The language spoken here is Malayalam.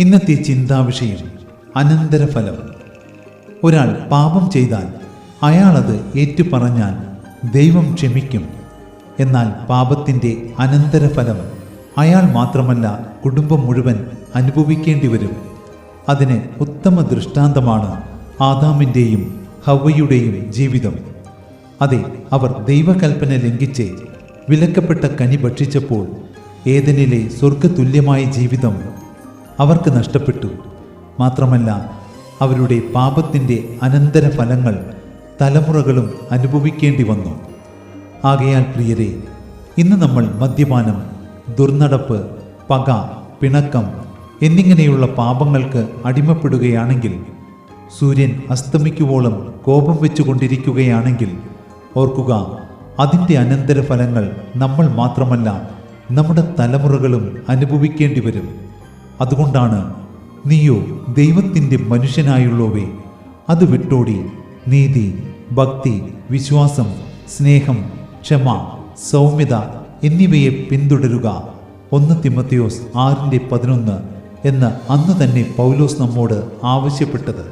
ഇന്നത്തെ ചിന്താവിഷയം അനന്തരഫലം. ഒരാൾ പാപം ചെയ്താൽ അയാളത് ഏറ്റുപറഞ്ഞാൽ ദൈവം ക്ഷമിക്കും. എന്നാൽ പാപത്തിൻ്റെ അനന്തരഫലം അയാൾ മാത്രമല്ല, കുടുംബം മുഴുവൻ അനുഭവിക്കേണ്ടി വരും. അതിന് ഉത്തമ ദൃഷ്ടാന്തമാണ് ആദാമിൻ്റെയും ഹവ്വയുടെയും ജീവിതം. അതെ, അവർ ദൈവകൽപ്പന ലംഘിച്ച് വിലക്കപ്പെട്ട കനി ഭക്ഷിച്ചപ്പോൾ ഏദനിലെ സ്വർഗതുല്യമായ ജീവിതം അവർക്ക് നഷ്ടപ്പെട്ടു. മാത്രമല്ല, അവരുടെ പാപത്തിൻ്റെ അനന്തരഫലങ്ങൾ തലമുറകളും അനുഭവിക്കേണ്ടി വന്നു. ആകയാൽ പ്രിയരെ, ഇന്ന് നമ്മൾ മദ്യപാനം, ദുർനടപ്പ്, പക, പിണക്കം എന്നിങ്ങനെയുള്ള പാപങ്ങൾക്ക് അടിമപ്പെടുകയാണെങ്കിൽ, സൂര്യൻ അസ്തമിക്കുവോളം കോപം വെച്ചുകൊണ്ടിരിക്കുകയാണെങ്കിൽ ഓർക്കുക, അതിൻ്റെ അനന്തരഫലങ്ങൾ നമ്മൾ മാത്രമല്ല, നമ്മുടെ തലമുറകളും അനുഭവിക്കേണ്ടി വരും. അതുകൊണ്ടാണ് നീയോ ദൈവത്തിൻ്റെ മനുഷ്യനായുള്ളവേ, അത് വിട്ടോടി നീതി, ഭക്തി, വിശ്വാസം, സ്നേഹം, ക്ഷമ, സൗമ്യത എന്നിവയെ പിന്തുടരുക. 1 തിമോഥെയോസ് 6:11 എന്ന് അന്ന് തന്നെ പൗലോസ് നമ്മോട് ആവശ്യപ്പെട്ടത്.